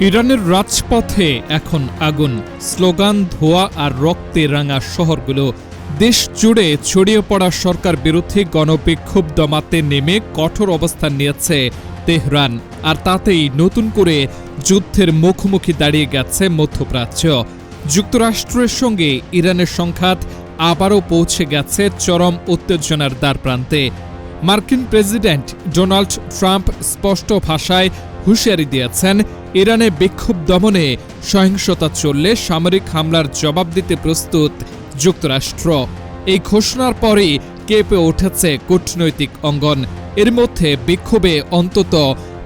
ইরানের রাজপথে এখন আগুন, স্লোগান, ধোঁয়া আর রক্তে রাঙা শহরগুলো। দেশ জুড়ে ছড়িয়ে পড়া সরকার বিরোধী গণবিক্ষোভ দমাতে নেমে কঠোর অবস্থান নিয়েছে তেহরান, আর তাতেই নতুন করে যুদ্ধের মুখোমুখি দাঁড়িয়ে গেছে মধ্যপ্রাচ্য। যুক্তরাষ্ট্রের সঙ্গে ইরানের সংঘাত আবারও পৌঁছে গেছে চরম উত্তেজনার দ্বারপ্রান্তে। মার্কিন প্রেসিডেন্ট ডোনাল্ড ট্রাম্প স্পষ্ট ভাষায় হুঁশিয়ারি দিয়েছেন, ইরানে বিক্ষোভ দমনে সহিংসতা চললে সামরিক হামলার জবাব দিতে প্রস্তুত যুক্তরাষ্ট্র। এই ঘোষণার পরই কেঁপে উঠেছে কূটনৈতিক অঙ্গন। এর মধ্যে বিক্ষোভে অন্তত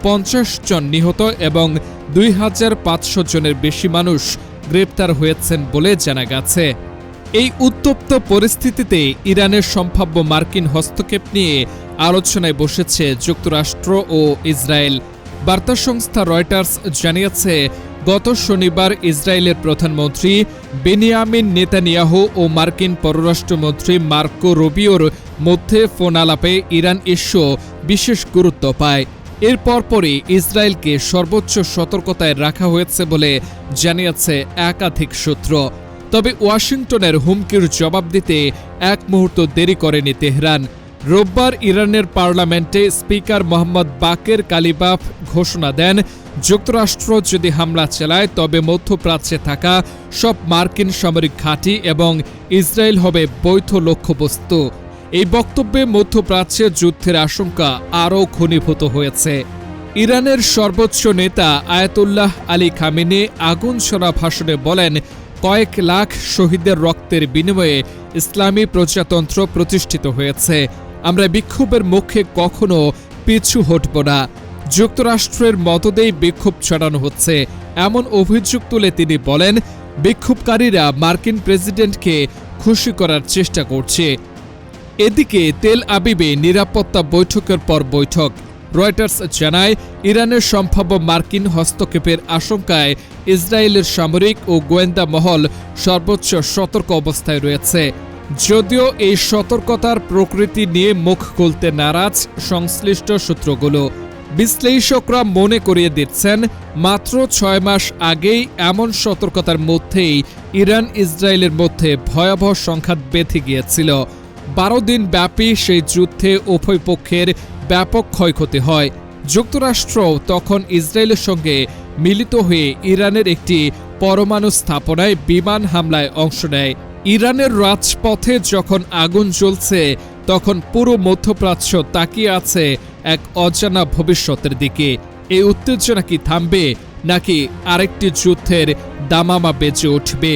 ৫০ জন নিহত এবং ২৫০০ জনের বেশি মানুষ গ্রেপ্তার হয়েছেন বলে জানা গেছে। এই উত্তপ্ত পরিস্থিতিতে ইরানের সম্ভাব্য মার্কিন হস্তক্ষেপ নিয়ে আলোচনায় বসেছে যুক্তরাষ্ট্র ও ইসরায়েল। বার্তা সংস্থা রয়টার্স জানিয়েছে, গত শনিবার ইসরায়েলের প্রধানমন্ত্রী বেনিয়ামিন নেতানিয়াহু ও মার্কিন পররাষ্ট্রমন্ত্রী মার্কো রুবিওর মধ্যে ফোন আলাপে ইরান ইস্যু বিশেষ গুরুত্ব পায়। এর পরপরই ইসরায়েলকে সর্বোচ্চ সতর্কতায় রাখা হয়েছে বলে জানিয়েছে একাধিক সূত্র। তবে ওয়াশিংটনের হুমকির জবাব দিতে এক মুহূর্ত দেরি করেনি তেহরান। রোববার ইরানের পার্লামেন্টে স্পিকার মোহাম্মদ বাকের কালিবাফ ঘোষণা দেন, যুক্তরাষ্ট্র যদি হামলা চালায় তবে মধ্যপ্রাচ্যে থাকা সব মার্কিন সামরিক ঘাঁটি এবং ইসরায়েল হবে বৈধ লক্ষ্যবস্তু। এই বক্তব্যে মধ্যপ্রাচ্যে যুদ্ধের আশঙ্কা আরও ঘনীভূত হয়েছে। ইরানের সর্বোচ্চ নেতা আয়াতুল্লাহ আলী খামেনি আগুন ছড়া ভাষণে বলেন, কয়েক লাখ শহীদের রক্তের বিনিময়ে ইসলামী প্রজাতন্ত্র প্রতিষ্ঠিত হয়েছে। আমরা বিক্ষোভের মুখে কখনো পিছু হটব না। যুক্তরাষ্ট্রের মদদেই বিক্ষোভ ছড়ানো হচ্ছে, এমন অভিযোগ তুলে তিনি বলেন, বিক্ষোভকারীরা মার্কিন প্রেসিডেন্টকে খুশি করার চেষ্টা করছে। এদিকে তেল আবিবে নিরাপত্তা বৈঠকের পর বৈঠক। রয়টার্স জানায়, ইরানের সম্ভাব্য মার্কিন হস্তক্ষেপের আশঙ্কায় ইসরায়েলের সামরিক ও গোয়েন্দা মহল সর্বোচ্চ সতর্ক অবস্থায় রয়েছে। যদিও এই সতর্কতার প্রকৃতি নিয়ে মুখ খুলতে নারাজ সংশ্লিষ্ট সূত্রগুলো। বিশ্লেষকরা মনে করিয়ে দিচ্ছেন, মাত্র ৬ মাস আগেই এমন সতর্কতার মধ্যেই ইরান ইসরায়েলের মধ্যে ভয়াবহ সংঘাত বেঁধে গিয়েছিল। ১২ দিন ব্যাপী সেই যুদ্ধে উভয় পক্ষের ব্যাপক ক্ষয়ক্ষতি হয়। যুক্তরাষ্ট্র তখন ইসরায়েলের সঙ্গে মিলিত হয়ে ইরানের একটি পরমাণু স্থাপনায় বিমান হামলায় অংশ নেয়। ইরানের রাজপথে যখন আগুন জ্বলছে, তখন পুরো মধ্যপ্রাচ্য তাকিয়ে আছে এক অজানা ভবিষ্যতের দিকে। এই উত্তেজনা কি থামবে, নাকি আরেকটি যুদ্ধের দামামা বেজে উঠবে?